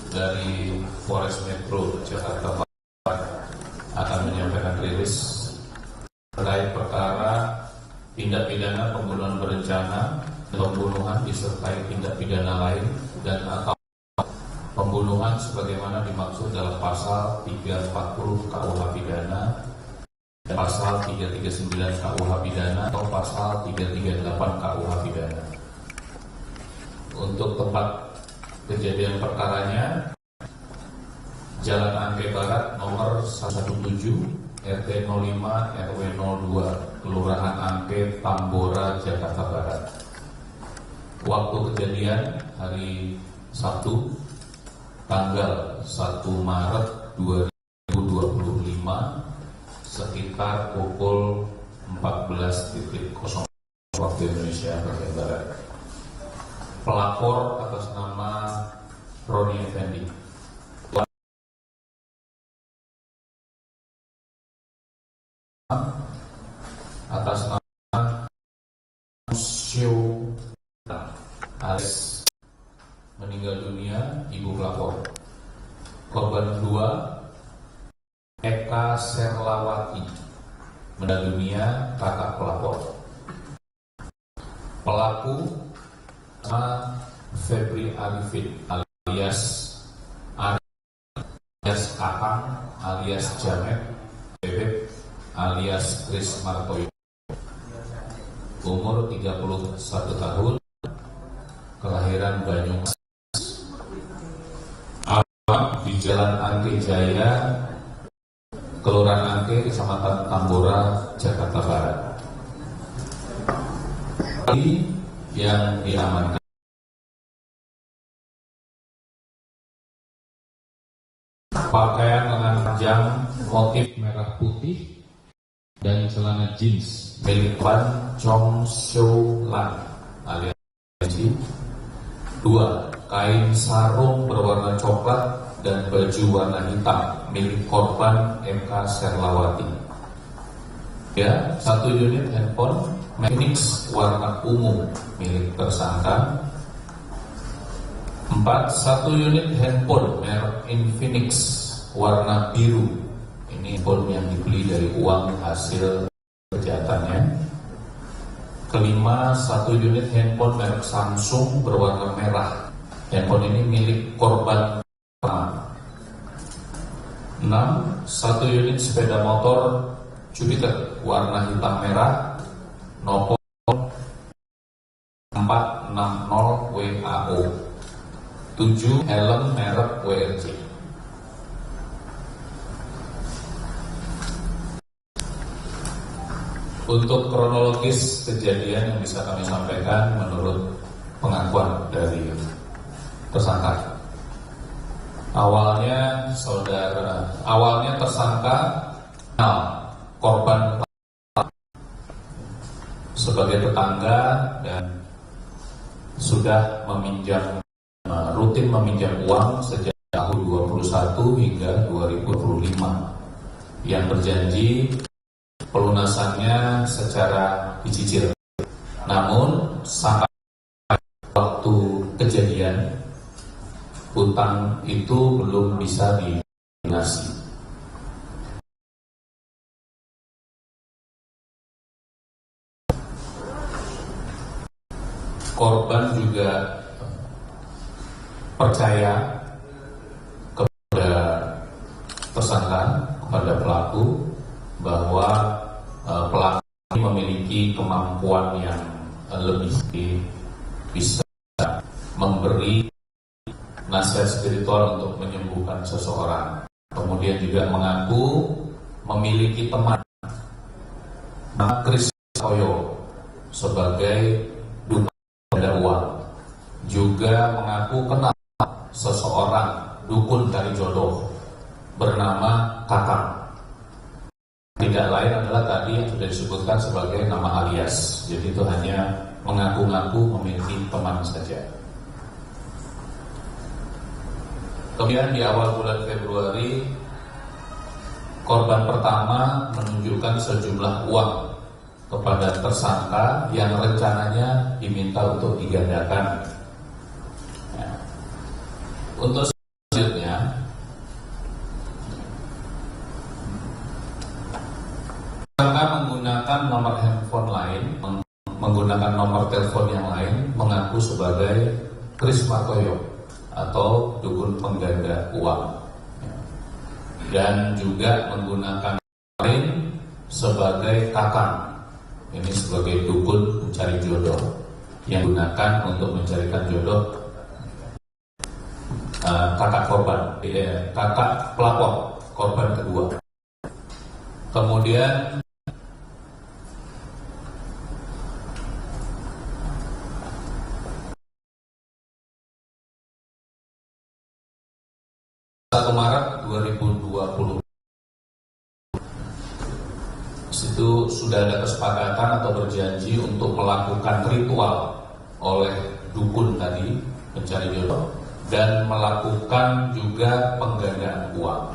dari Polres Metro Jakarta Barat akan menyampaikan rilis terkait perkara tindak pidana pembunuhan berencana, pembunuhan disertai tindak pidana lain dan atau pembunuhan sebagaimana dimaksud dalam pasal 340 KUH pidana, pasal 339 KUH pidana atau pasal 338 KUH pidana. Untuk tempat kejadian perkaranya, Jalan Angke Barat nomor 117 RT 05 RW 02 Kelurahan Angke Tambora Jakarta Barat. Waktu kejadian hari Sabtu tanggal 1 Maret 2025 sekitar pukul 14.00 waktu Indonesia bagian Barat. Pelapor atas nama Roni Effendi. Atas nama Sio alias meninggal dunia ibu pelapor. Korban kedua Eka Serlawati meninggal dunia kakak pelapor. Pelaku Febri Arifin alias Akang alias Jamet Bebek alias Kris Martoyo, umur 31 tahun, kelahiran Banyumas, alamat di Jalan Angke Jaya, Kelurahan Angke, Kecamatan Tambora, Jakarta Barat. Yang diamankan pakaian lengan panjang motif merah putih dan celana jeans milik Ban Chong Seo Lan alias Ji. 2. Kain sarung berwarna coklat dan baju warna hitam milik korban MK Serlawati. 1 unit handphone Phoenix warna ungu milik tersangka. 4. 1 unit handphone merek Infinix warna biru. Ini handphone yang dibeli dari uang hasil kejahatannya. 5. 1 unit handphone merek Samsung berwarna merah. Handphone ini milik korban. 6. 1 unit sepeda motor Jupiter warna hitam merah nomor 460 WAO. 7. Helm merek WRC. Untuk kronologis kejadian yang bisa kami sampaikan menurut pengakuan dari tersangka. Awalnya tersangka korban sebagai tetangga dan sudah rutin meminjam uang sejak tahun 2021 hingga 2025 yang berjanji pelunasannya secara dicicil. Namun sampai waktu kejadian hutang itu belum bisa dilunasi. Korban juga percaya kepada tersangka, kepada pelaku, bahwa pelaku ini memiliki kemampuan yang lebih bisa memberi nasihat spiritual untuk menyembuhkan seseorang. Kemudian juga mengaku memiliki teman Kris Martoyo sebagai ada uang. Juga mengaku kenal seseorang dukun cari jodoh bernama Kakang. Tidak lain adalah tadi yang sudah disebutkan sebagai nama alias. Jadi itu hanya mengaku-ngaku memiliki teman saja. Kemudian di awal bulan Februari, korban pertama menunjukkan sejumlah uang kepada tersangka yang rencananya diminta untuk digandakan. Untuk selanjutnya menggunakan nomor handphone lain, menggunakan nomor telepon yang lain, mengaku sebagai Kris Martoyo atau dukun pengganda uang, dan juga menggunakan lain sebagai kakang, ini sebagai dukun pencari jodoh yang digunakan untuk mencarikan jodoh kakak korban, kakak pelapor korban kedua. Kemudian Maret 2020 itu sudah ada kesepakatan atau berjanji untuk melakukan ritual oleh dukun tadi pencari jodoh dan melakukan juga penggandaan uang.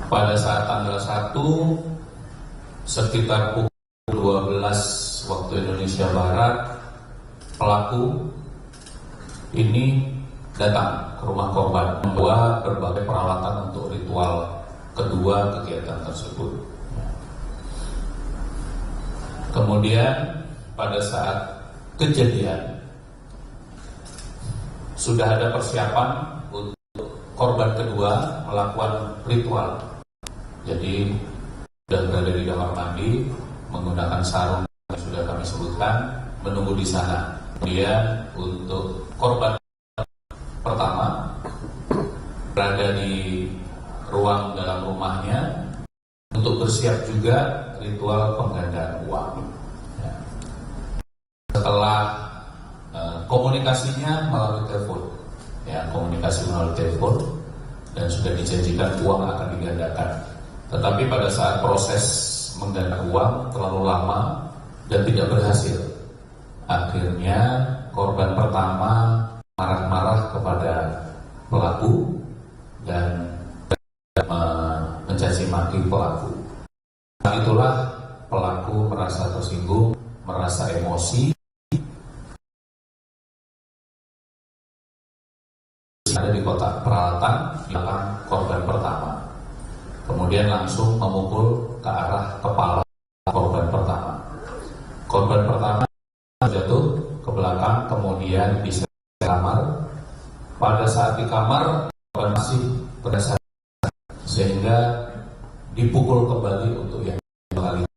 Pada saat tanggal 1 sekitar pukul 12 waktu Indonesia Barat, pelaku ini datang ke rumah korban membawa berbagai peralatan untuk ritual kedua kegiatan tersebut. Kemudian pada saat kejadian sudah ada persiapan untuk korban kedua melakukan ritual. Jadi sudah berada di kamar mandi menggunakan sarung yang sudah kami sebutkan, menunggu di sana. Kemudian untuk korban pertama berada di ruang dalam rumahnya untuk bersiap juga ritual penggandaan uang. Setelah komunikasinya melalui telepon, komunikasi melalui telepon, dan sudah dijanjikan uang akan digandakan. Tetapi pada saat proses menggandakan uang terlalu lama dan tidak berhasil. Akhirnya korban pertama marah-marah kepada pelaku dan mencaci maki pelaku. Saat itulah pelaku merasa tersinggung, merasa emosi. Ada di kotak peralatan di belakang korban pertama. Kemudian langsung memukul ke arah kepala korban pertama. Korban pertama jatuh ke belakang, kemudian di kamar. Pada saat di kamar, korban masih berasa, sehingga dipukul kembali untuk yang kali.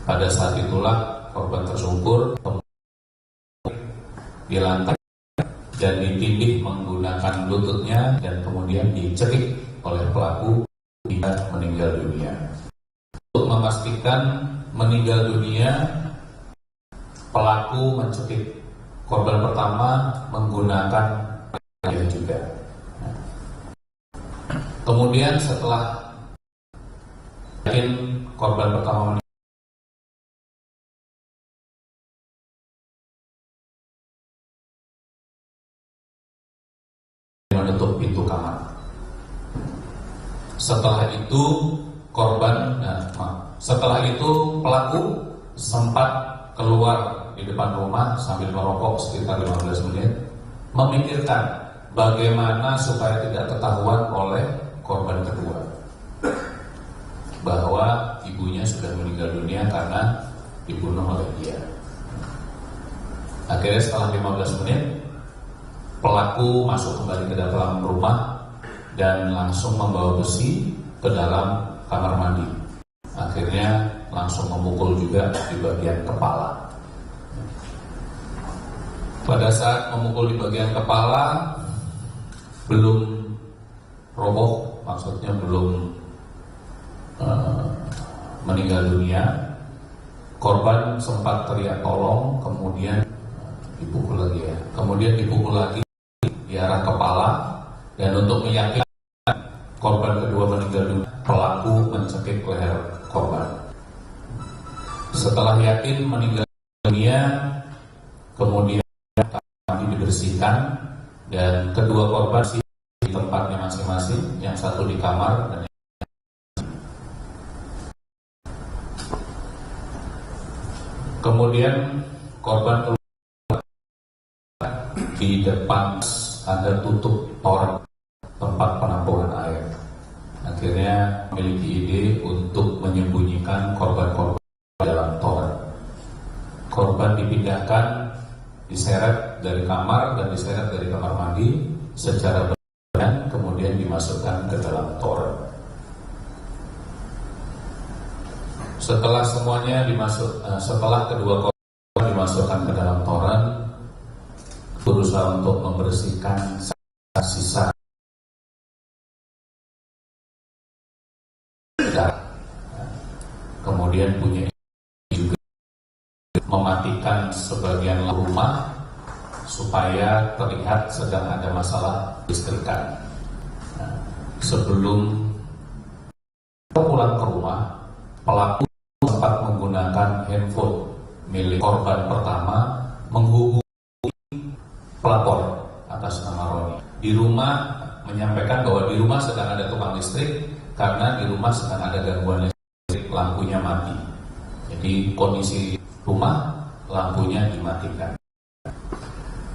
Pada saat itulah korban tersungkur di lantai dan ditindih menggunakan lututnya dan kemudian dicekik oleh pelaku hingga meninggal dunia. Untuk memastikan meninggal dunia, pelaku mencekik korban pertama menggunakan dia juga. Kemudian setelah yakin korban pertama menutup pintu kamar. Setelah itu setelah itu pelaku sempat keluar di depan rumah sambil merokok sekitar 15 menit, memikirkan bagaimana supaya tidak ketahuan oleh korban kedua bahwa ibunya sudah meninggal dunia karena dibunuh oleh dia. Akhirnya setelah 15 menit pelaku masuk kembali ke dalam rumah dan langsung membawa besi ke dalam kamar mandi. Akhirnya langsung memukul juga di bagian kepala. Pada saat memukul di bagian kepala belum roboh, maksudnya belum meninggal dunia, korban sempat teriak tolong, kemudian dipukul lagi kemudian dipukul lagi di arah kepala, dan untuk meyakinkan korban kedua meninggal dunia, pelaku mencekik leher korban. Setelah yakin meninggal dunia, kemudian dibersihkan dan kedua korban di tempatnya masing-masing, yang satu di kamar dan kemudian korban keluar di depan ada tutup tempat penampungan air. Akhirnya memiliki ide untuk menyembunyikan korban-korban dalam toren. Korban dipindahkan, diseret dari kamar dan diseret dari kamar mandi secara bergantian, kemudian dimasukkan ke dalam toren. Setelah semuanya setelah kedua korban dimasukkan ke dalam toren, berusaha untuk membersihkan sisa darah. Kemudian punya juga mematikan sebagian rumah supaya terlihat sedang ada masalah listrikan. Sebelum pulang ke rumah, pelaku sempat menggunakan handphone milik korban pertama menghubungi pelapor atas nama Roni. Di rumah menyampaikan bahwa di rumah sedang ada tukang listrik karena di rumah sedang ada gangguan listrik, lampunya mati. Jadi kondisi rumah lampunya dimatikan.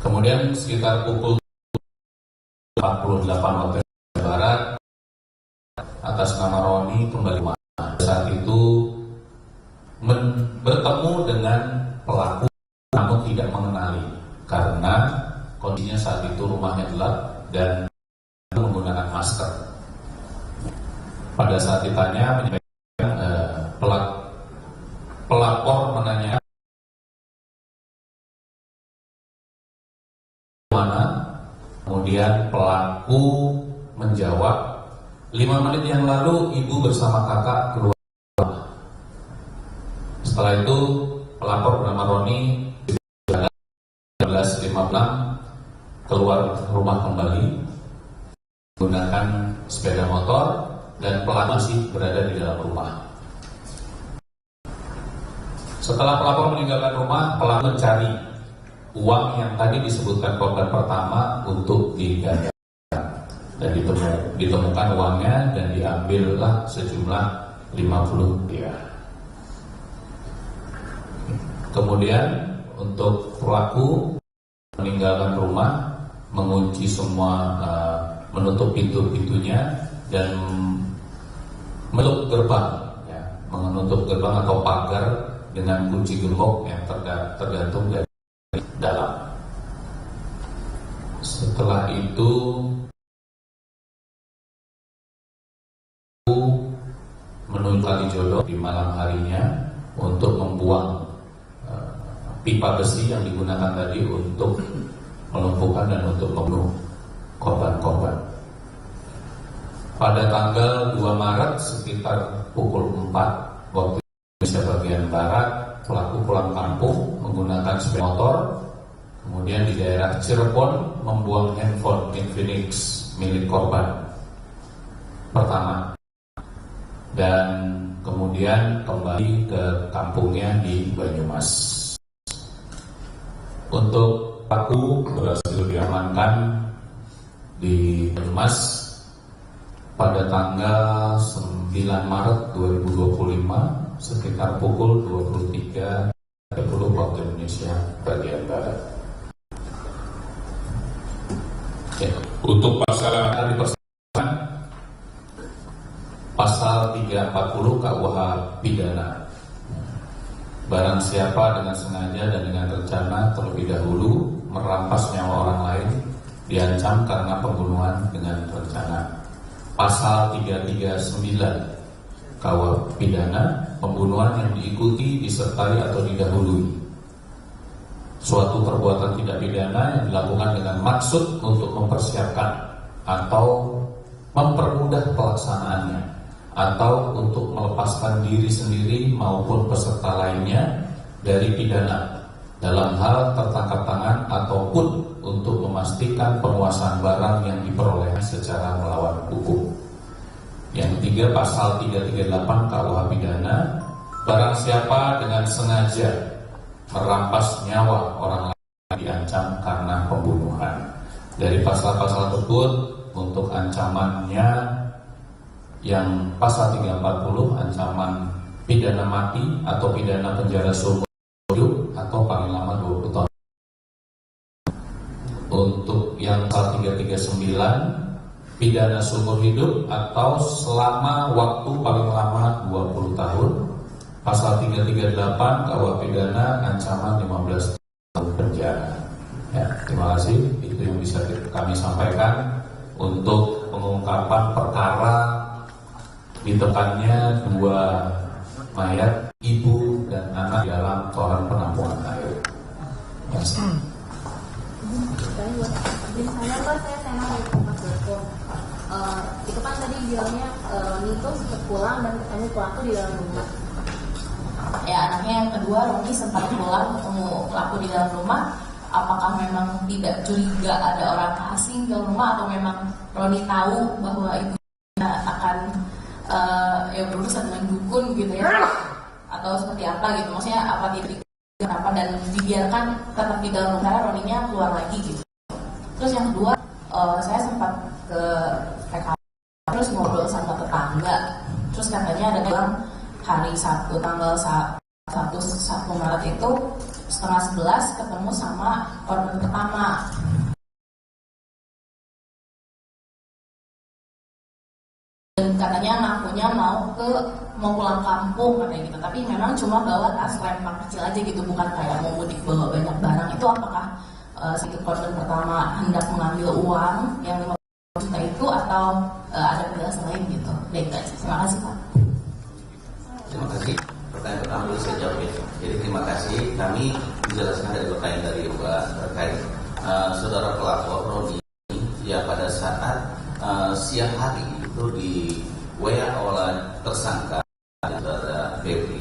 Kemudian sekitar pukul 48 waktu Indonesia Barat atas nama Roni kembali rumah. Saat itu bertemu dengan pelaku namun tidak mengenali karena kondisinya saat itu rumahnya gelap dan menggunakan masker. Pada saat ditanya, pelapor menanya mana, kemudian pelaku menjawab 5 menit yang lalu ibu bersama kakak keluar. Setelah itu pelapor bernama Roni 1956 keluar rumah kembali menggunakan sepeda motor dan pelaku masih berada di dalam rumah. Setelah pelapor meninggalkan rumah, pelaku mencari uang yang tadi disebutkan korban pertama untuk digandakan dan ditemukan uangnya dan diambillah sejumlah 50 rupiah. Kemudian untuk pelaku meninggalkan rumah, mengunci semua, menutup pintu-pintunya dan menutup gerbang, menutup gerbang atau pagar dengan kunci gembok yang tergantung dari dalam. Setelah itu menuju Kalijodo di malam harinya untuk membuang pipa besi yang digunakan tadi untuk melumpuhkan dan untuk membunuh korban-korban. Pada tanggal 2 Maret sekitar pukul 4 waktu Indonesia bagian Barat, pelaku pulang kampung menggunakan sepeda motor, kemudian di daerah Cirebon membuang handphone Infinix milik korban pertama dan kemudian kembali ke kampungnya di Banyumas. Untuk pelaku berhasil diamankan di Banyumas pada tanggal 9 Maret 2025 sekitar pukul 23.30 waktu Indonesia bagian Barat. Untuk pasal yang dipersiapkan pasal 340 KUH pidana. Barang siapa dengan sengaja dan dengan rencana terlebih dahulu merampas nyawa orang lain diancam karena pembunuhan dengan rencana. Pasal 339 KUH pidana, pembunuhan yang diikuti, disertai atau didahului suatu perbuatan tidak pidana yang dilakukan dengan maksud untuk mempersiapkan atau mempermudah pelaksanaannya atau untuk melepaskan diri sendiri maupun peserta lainnya dari pidana dalam hal tertangkap tangan ataupun untuk memastikan penguasaan barang yang diperoleh secara melawan hukum. Yang ketiga, pasal 338 KUH pidana, barang siapa dengan sengaja merampas nyawa orang lain diancam karena pembunuhan. Dari pasal-pasal tersebut untuk ancamannya yang pasal 340 ancaman pidana mati atau pidana penjara seumur hidup atau paling lama 20 tahun. Untuk yang pasal 339 pidana seumur hidup atau selama waktu paling lama 20 tahun. Pasal 338 KUH pidana ancaman 15 tahun penjara. Ya, terima kasih. Itu yang bisa kami sampaikan untuk pengungkapan perkara ditemukannya 2 mayat ibu dan anak dalam toren penampungan air. Yes. Itu kan tadi bilangnya Nito sempat pulang dan ketemu pelaku di dalam rumah. Ya, anaknya yang kedua Roni sempat pulang ketemu pelaku di dalam rumah. Apakah memang tidak curiga ada orang asing di dalam rumah, atau memang Roni tahu bahwa ibunya akan berurusan dengan dukun gitu ya, atau seperti apa gitu? Maksudnya apa dia kenapa dan dibiarkan tetap di dalam rumah, Roninya keluar lagi gitu. Terus yang kedua, saya sempat ke PKP terus ngobrol sama tetangga, terus katanya ada bilang hari Sabtu tanggal 1 Maret itu setengah 11 ketemu sama korban pertama. Dan katanya ngakunya mau pulang kampung katanya gitu, tapi memang cuma bawa tas lempak kecil aja gitu, bukan kayak mau mudik bawa banyak barang. Itu apakah si korban pertama hendak mengambil uang yang 50 juta itu, atau ada penjelasan lain gitu? Baik, terima kasih Pak. Terima kasih. Pertanyaan pertama dulu saya jawab ya. Jadi terima kasih. Kami menjelaskan dari pertanyaan dari Mbak terkait saudara pelapor Roni ya pada saat siang hari itu di WA oleh tersangka saudara Febri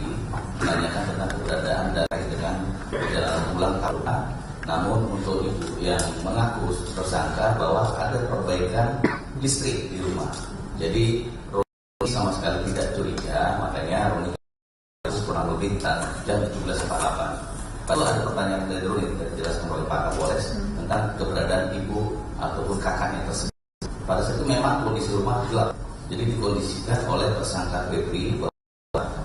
menanyakan tentang keberadaan terkait dengan perjalanan pulang KUH. Namun untuk ibu yang mengaku tersangka bahwa ada perbaikan listrik di rumah. Jadi Roni sama sekali tidak curiga, makanya Roni kurang lebih jam 17.48. Lalu ada pertanyaan dari Roni yang dijelaskan oleh Pak Kapolres tentang keberadaan ibu ataupun kakaknya tersebut. Pada saat itu memang kondisi rumah gelap, jadi dikondisikan oleh tersangka Febri bahwa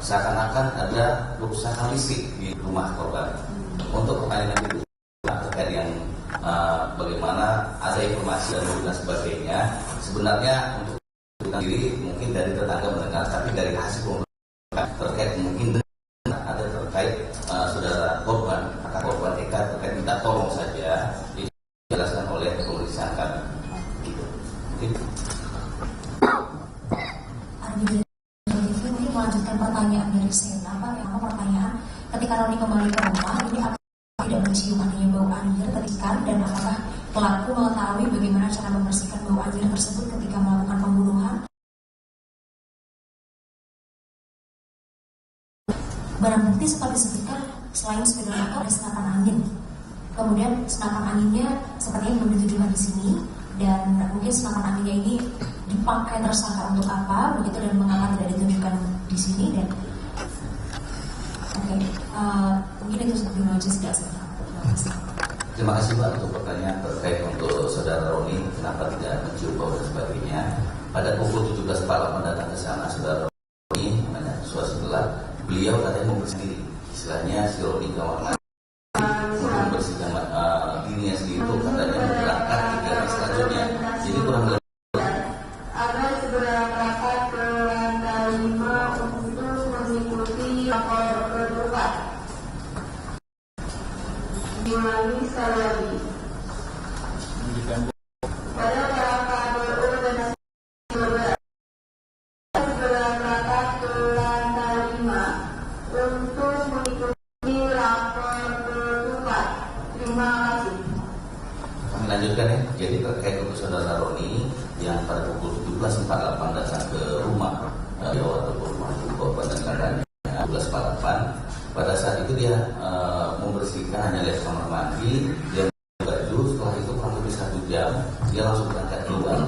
seakan-akan ada kerusakan listrik di rumah korban. Untuk pertanyaan ibu terkait yang bagaimana ada informasi dan sebagainya, sebenarnya untuk diri mungkin dari tetangga mendengar, tapi dari hasil terkait mungkin ada terkait saudara korban, kakak korban Eka terkait minta tolong saja dijelaskan oleh pemeriksaan kami. Gitu. Mungkin melanjutkan pertanyaan dari Sena, Pak. Yang pertanyaan, ketika Roni kembali ke rumah, ini tidak mencium adanya bau anjir terikat, dan apakah pelaku mengetahui bagaimana cara membersihkan bau anjir tersebut ketika melakukan pembunuhan? Barang bukti sempat disebutkan selain sepeda motor ada senapan angin. Kemudian senapan anginnya sepertinya belum ditunjukkan di sini, dan mungkin senapan anginnya ini dipakai tersangka untuk apa begitu, dan mengapa tidak ditunjukkan di sini. Dan mungkin itu sebelum aja tidak saja. Terima kasih Pak untuk pertanyaan terkait untuk saudara Roni kenapa tidak mencium bau dan sebagainya. Pada pukul 17.48 datang ke sana saudara Roni, namanya suasana gelap. Beliau katanya mau bersendiri, istilahnya si Roni kamar mandi, membersihkan dirinya sendiri itu katanya berangkat ke hari selanjutnya. Jadi kurang lebih Ada segera berangkat ke lantai 5 untuk mengikuti lapor kedua. Diulangi sekali lagi. Pada berangkat BO dan segera berangkat ke lantai 5 untuk mengikuti lapor kedua. Terima kasih. kami lanjutkan ya. Jadi terkait untuk saudara Roni yang pada pukul 17.48 datang ke rumah ataupun rumah ibu korban dan kakaknya 17.48. Pada saat itu dia membersihkan hanya lihat kamar mandi, dia baju. Setelah itu kurang lebih 1 jam dia langsung berangkat keluar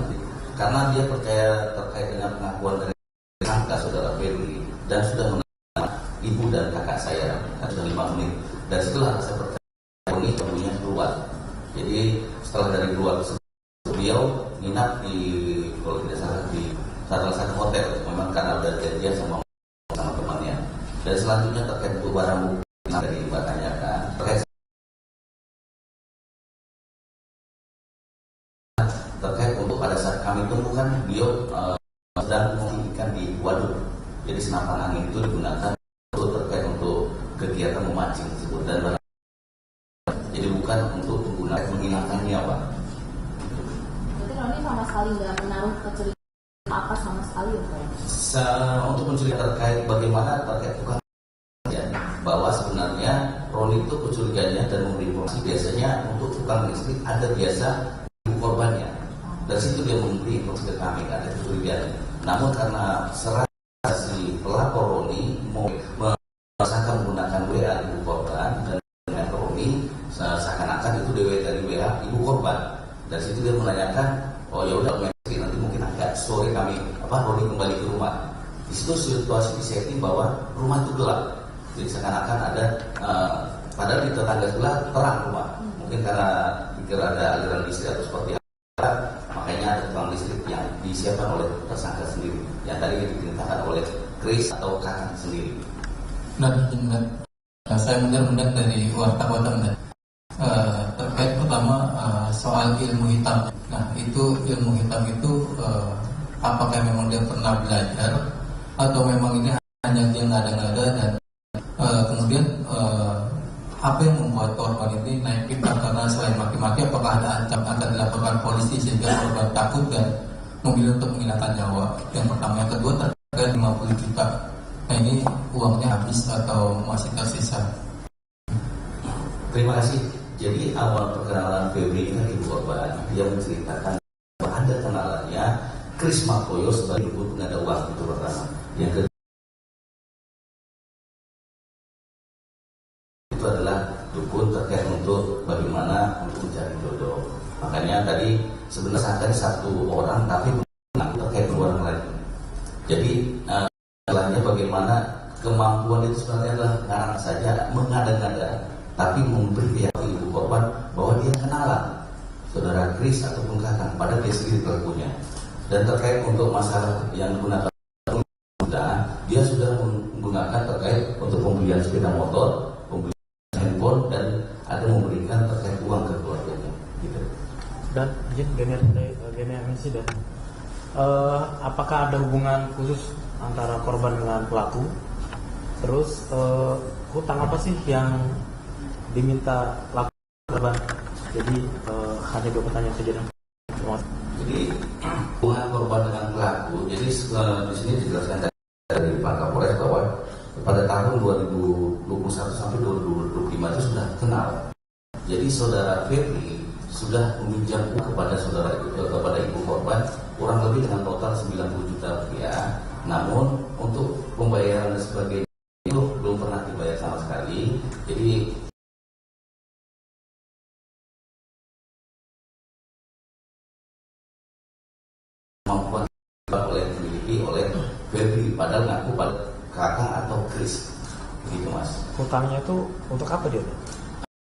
karena dia percaya terkait dengan pengakuan dari tersangka saudara Febri dan sudah mengenal ibu dan kakak saya sudah 5 menit. Dan setelah saya percaya Roni kemudian keluar. Jadi setelah dari luar beliau nginap di, kalau tidak salah, di salah satu hotel. Memang karena udah janjian sama temannya. Dan selanjutnya terkait untuk barang bukti dari Mbak tanyakan terkait untuk pada saat kami temukan beliau sedang mengikan di waduk. Jadi senapan angin itu digunakan untuk terkait untuk kegiatan memancing tersebut dan jadi bukan untuk menggunakan menghilangkan nyawa. Berarti Roni sama sekali nggak menaruh kecurigaan apa sama sekali ya Pak? Untuk mencurigai terkait bagaimana terkait tukang bahwa sebenarnya Roni itu kecurigaannya dan memberi informasi biasanya untuk tukang listrik ada biasa ibu korbannya. Dari situ dia memberi informasi ke kami ada kecurigaan. Namun karena si pelapor Roni merasakan menggunakan WA ibu korban dan dengan Roni seakan-akan itu DW dari WA ibu korban. Dari situ dia menanyakan, oh ya udah nanti mungkin agak sore kami Roni kembali ke rumah. Di situ situasi disetting bahwa rumah itu gelap. Jadi seakan-akan ada padahal di tetangga sebelah terang rumah. Mungkin karena pikir ada aliran listrik atau seperti apa, makanya ada tukang listrik yang disiapkan oleh tersangka sendiri. Yang tadi diperintahkan oleh Chris atau kakak sendiri. Saya mendengar dari wartawan terkait pertama soal ilmu hitam. Nah itu ilmu hitam itu apakah memang dia pernah belajar atau memang ini hanya dia ngada-ngada dan kemudian apa yang membuat korban ini naik pipa karena selain maki-maki apakah ada ancaman akan dilaporkan polisi sehingga korban takut dan memilih untuk menghilangkan nyawa. Yang pertama, yang kedua terkait 50 juta. Nah ini uangnya habis atau masih tersisa? Terima kasih. Jadi awal perkenalan Febri dengan ibu korban, dia menceritakan bahwa ada kenalannya Chris Makoyo sebagai ibu pengada uang itu pertama. Yang kedua itu adalah dukun terkait untuk bagaimana untuk mencari jodoh. Makanya tadi sebenarnya ada satu orang tapi terkait dua orang lain. Jadi lainnya bagaimana kemampuan itu sebenarnya adalah karena saja mengada-ngada tapi memberi pihak ibu korban bahwa dia kenalan saudara Chris ataupun kakak pada dia sendiri pelakunya. Dan terkait untuk masalah yang digunakan dia sudah menggunakan terkait untuk pembelian sepeda motor, pembelian handphone dan ada memberikan terkait uang ke keluarganya gitu. Dan gini insiden apakah ada hubungan khusus antara korban dengan pelaku? Terus hutang apa sih yang diminta pelaku korban? Jadi hanya 2 pertanyaan saja. Jadi hubungan korban dengan pelaku. Jadi di sini dijelaskan dari Pak Kapolres bahwa pada tahun 2021 sampai 2025 itu sudah kenal. Jadi saudara Febri sudah meminjam kepada kepada ibu korban kurang lebih dengan total 90 juta rupiah. Namun untuk pembayaran dan sebagainya itu belum pernah dibayar sama sekali. Jadi kemampuan dimiliki oleh Febri padahal ngaku pada kakak atau Chris begitu mas. Hutangnya itu untuk apa dia?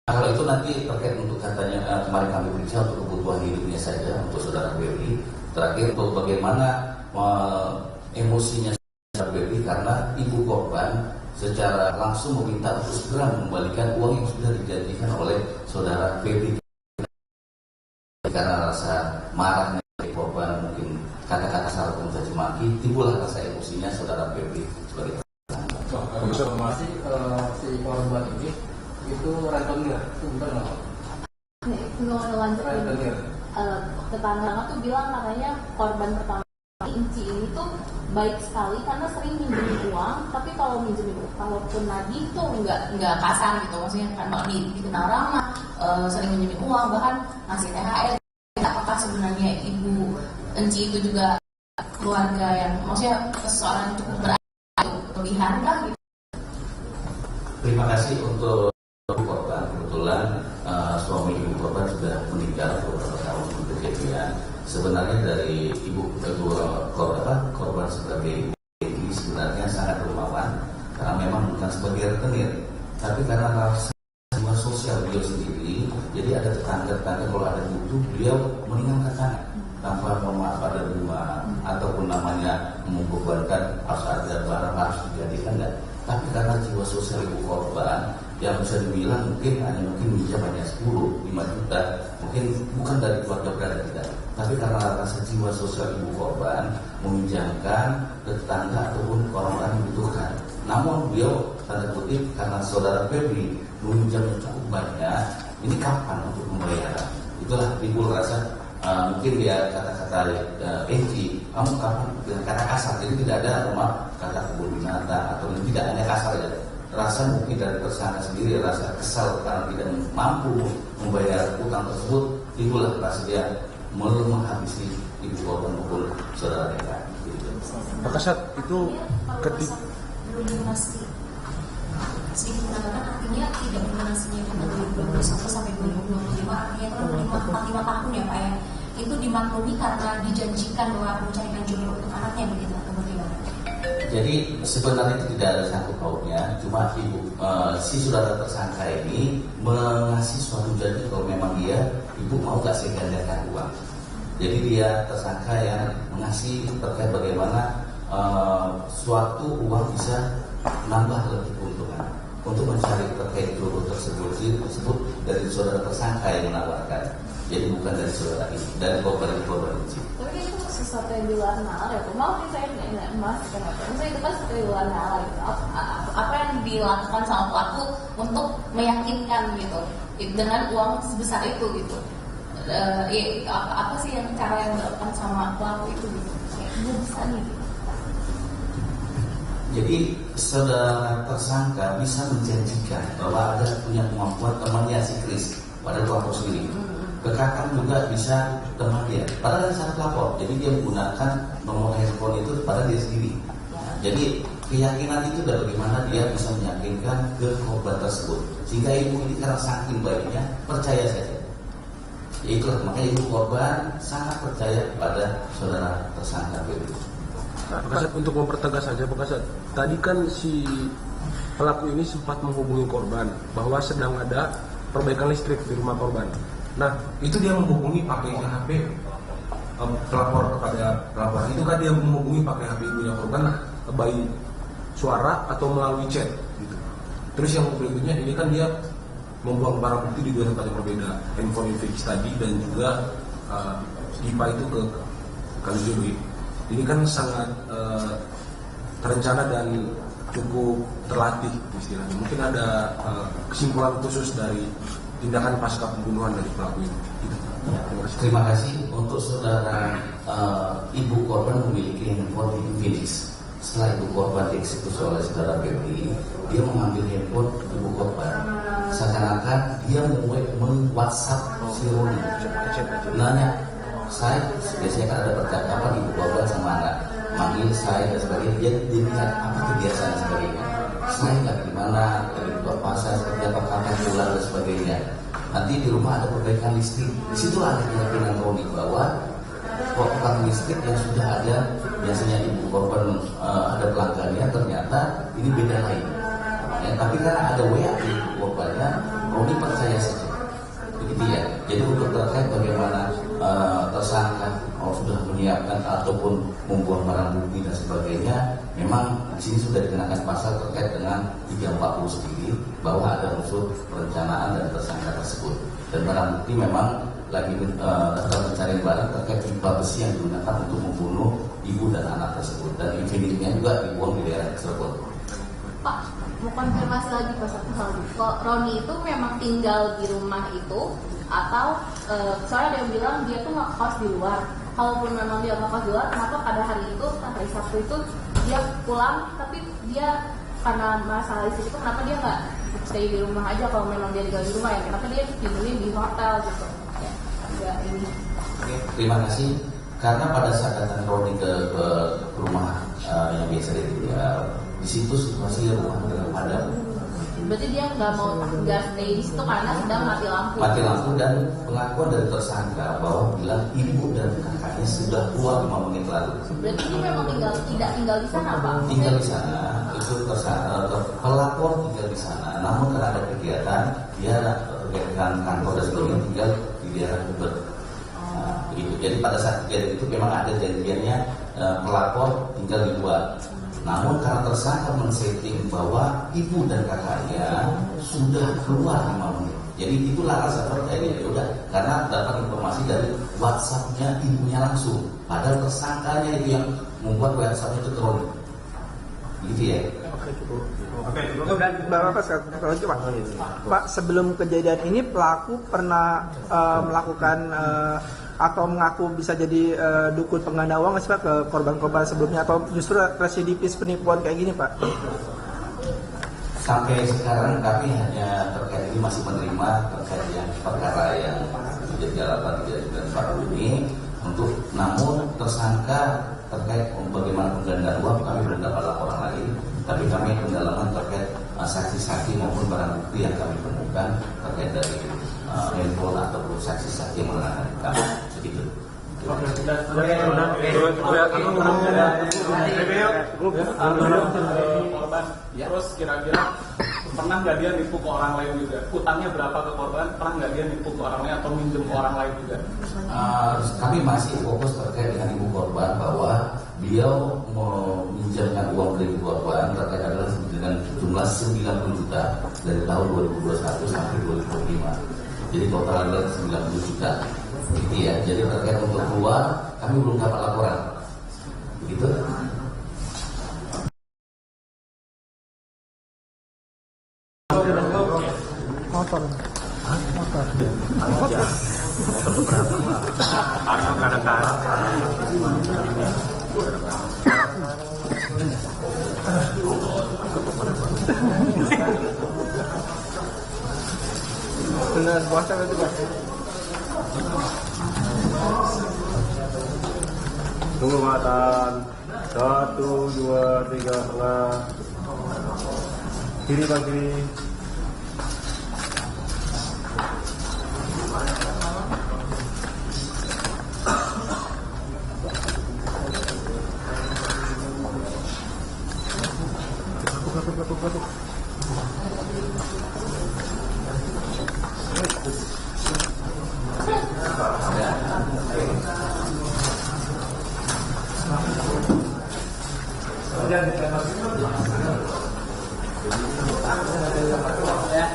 Kalau itu nanti terkait untuk katanya kemarin kami periksa untuk kebutuhan hidupnya saja untuk saudara Febri. Terakhir untuk bagaimana emosinya saudara Febri karena ibu korban secara langsung meminta untuk segera mengembalikan uang yang sudah dijanjikan oleh saudara Febri. Karena rasa marahnya korban mungkin kata-kata salah mencaci maki, timbullah rasa emosinya saudara Febri sebagai informasi si korban ini itu rentenir, itu benar nggak? Nggak lanjut lagi. Tetangga tuh bilang katanya korban pertama Inci ini tuh baik sekali karena sering minjemin uang, tapi kalau minjemin uang, kalaupun nagih tuh nggak kasar gitu, maksudnya kan kalau dikenal ramah, sering minjemin uang bahkan ngasih THR. Apakah sebenarnya ibu Enci itu juga keluarga yang maksudnya seseorang yang cukup berlebihan kah gitu? Terima kasih untuk korban. Kebetulan suami ibu korban sudah meninggal beberapa tahun kejadian. Sebenarnya dari ibu kedua korban sebagai ini sebenarnya sangat dermawan karena memang bukan sebagai rentenir, tapi karena rasa sosial beliau sendiri. Jadi ada tetangga-tetangga kalau ada butuh beliau meninggalkan tangan tanpa memaaf pada rumah ataupun namanya membebankan harus ada barang harus dijadikan dan tapi karena jiwa sosial ibu korban yang bisa dibilang mungkin minjam hanya 10-5 juta mungkin bukan dari keluarga berada tidak, tapi tapi karena rasa jiwa sosial ibu korban meminjamkan ke tetangga ataupun orang-orang yang membutuhkan. Namun beliau tanda kutip karena saudara Febri meminjamnya cukup banyak, ini kapan untuk membayar? Itulah ibu rasa mungkin dia kata-kata Enci, kamu kapan dengan kata kasar, jadi tidak ada rumah kata kebun binatang atau tidak hanya kasar ya. Rasa mungkin dari tersangka sendiri rasa kesal karena tidak mampu membayar utang tersebut, itulah rasa dia menghabisi ibu korban maupun saudara mereka. Pak Kasat, itu ketika belum lunasi sedikit menambahkan, artinya tidak melunasinya itu 2021 sampai 2025, artinya itu 45 tahun ya Pak ya, itu dimaklumi karena dijanjikan bahwa mencarikan jodoh untuk anaknya begitu atau bagaimana? Jadi sebenarnya itu tidak ada sangkut pautnya, cuma si saudara tersangka ini mengasih suatu janji kalau memang ibu mau gak saya gandakan uang. Jadi dia tersangka yang mengasih terkait bagaimana suatu uang bisa nambah lebih keuntungan untuk mencari terkait jodoh tersebut dari saudara tersangka yang menawarkan. Jadi bukan dari saudara ini, dari korban ini. Tapi itu sesuatu yang di luar nalar ya. Mau saya nggak emas kenapa? Misalnya itu kan sesuatu yang di luar nalar gitu. Apa yang dilakukan sama pelaku untuk meyakinkan gitu dengan uang sebesar itu gitu. Apa sih yang cara yang dilakukan sama pelaku itu gitu? Kayak gue bisa nih. Gitu. Jadi saudara tersangka bisa menjanjikan bahwa ada punya kemampuan temannya si Kris pada kelompok sendiri. Ke kakak juga bisa teman dia. Padahal ada satu lapor, jadi dia menggunakan nomor handphone itu pada dia sendiri. Jadi keyakinan itu dari bagaimana dia bisa meyakinkan ke korban tersebut. Sehingga ibu ini karena saking baiknya percaya saja. Yaitu makanya ibu korban sangat percaya kepada saudara tersangka itu. Pak Kasat, untuk mempertegas saja Pak Kasat, tadi kan si pelaku ini sempat menghubungi korban bahwa sedang ada perbaikan listrik di rumah korban. Nah, itu dia menghubungi pakai HP pelapor kepada pelapor. Itu kan dia menghubungi pakai HP ibunya korban by suara atau melalui chat gitu. Terus yang berikutnya ini kan dia membuang barang bukti di dua tempat yang berbeda, handphone fix tadi dan juga IPA itu ke Kalijodo. Ini kan sangat terencana dan cukup terlatih istilahnya. Mungkin ada kesimpulan khusus dari tindakan pasca pembunuhan dari pelaku ini. Terima kasih. Untuk saudara ibu korban memiliki handphone Infinix. Setelah ibu korban dieksekusi oleh saudara Febri, dia mengambil handphone ibu korban. Seakan-akan dia meng-WhatsApp si Roni. Nanya, saya biasanya kan ada percakapan ibu korban sama anak, manggil saya dan sebagainya. Dia bilang apa kebiasaan dan sebagainya. Saya nggak gimana, dari buka pasar, seperti apa kapan pulang dan sebagainya. Nanti di rumah ada perbaikan listrik. Di situ ada keyakinan Roni bahwa perbaikan listrik yang sudah ada, biasanya ibu korban ada pelanggannya, ternyata ini beda lain. Ya, tapi karena ada WA di ibu korbannya, Roni percaya saja. Begitu ya. Jadi untuk terkait bagaimana tersangka sudah menyiapkan ataupun membuang barang bukti dan sebagainya, memang di sini sudah dikenakan pasal terkait dengan 340 sendiri bahwa ada unsur perencanaan dan tersangka tersebut. Dan barang bukti memang lagi daftar pencarian barang terkait pipa besi yang digunakan untuk membunuh ibu dan anak tersebut, dan infinitnya juga dibuang di daerah tersebut. Pak, mau konfirmasi lagi Pak satu hal. Kok Roni itu memang tinggal di rumah itu atau soalnya dia bilang dia tuh ngekos di luar. Kalaupun memang dia ngekos di luar, kenapa pada hari itu, hari Sabtu itu dia pulang, tapi dia karena masalah istri itu kenapa dia nggak stay di rumah aja kalau memang dia tinggal di rumah ya? Kenapa dia tidurnya di hotel gitu? Ya, ini. Oke, terima kasih. Karena pada saat datang Roni ke rumah yang biasa dia, di situ situasi rumah dalam padam. Berarti dia nggak stay di situ karena sedang mati lampu. Mati lampu, dan pengakuan dari tersangka bahwa bilang ibu dan kakaknya sudah keluar 5 menit lalu. Berarti dia memang tidak tinggal di sana Pak? Tinggal di sana, itu tersangka pelapor tinggal di sana. Namun karena ada kegiatan, dia kegiatan kantor dan sebagainya tinggal di daerah Uber. Begitu. Jadi pada saat kejadian itu memang ada janjiannya pelapor tinggal di luar. Namun karena tersangka men-setting bahwa ibu dan kakaknya sudah keluar 5 menit, Jadi itulah alasan terkait ya udah, karena dapat informasi dari WhatsApp-nya ibunya langsung. Padahal tersangkanya itu yang membuat WhatsApp itu terus. Gitu ya. Bapak satu lagi Pak. Pak, sebelum kejadian ini pelaku pernah melakukan atau mengaku bisa jadi dukun pengganda uang nggak sih Pak ke korban-korban sebelumnya, atau justru residivis penipuan kayak gini Pak? Sampai sekarang kami hanya terkait ini masih menerima terkait yang perkara yang menjadi 8394 ini untuk, namun tersangka terkait bagaimana penggandaan uang kami belum dapat laporan lagi, tapi kami pendalaman terkait saksi-saksi maupun barang bukti yang kami temukan terkait dari handphone ataupun saksi-saksi yang mengenai kami begitu. Terus kira-kira pernah nggak dia nipu ke orang lain juga? Utangnya berapa ke korban? Pernah nggak dia nipu ke orang lain atau minjem ke orang lain juga? Kami masih fokus terkait dengan ibu korban bahwa beliau meminjamkan uang dari ibu korban terkait adalah dengan jumlah 90 juta dari tahun 2021 sampai 2025. Jadi total adalah 90 juta. Gitu ya. Jadi terkait untuk keluar kami belum dapat laporan. Begitu. Motor. Benar, puasa itu Pak. Tunggu matan. 1, 2, 3, tengah. Kiri Pak, kiri. Batuk. Ya.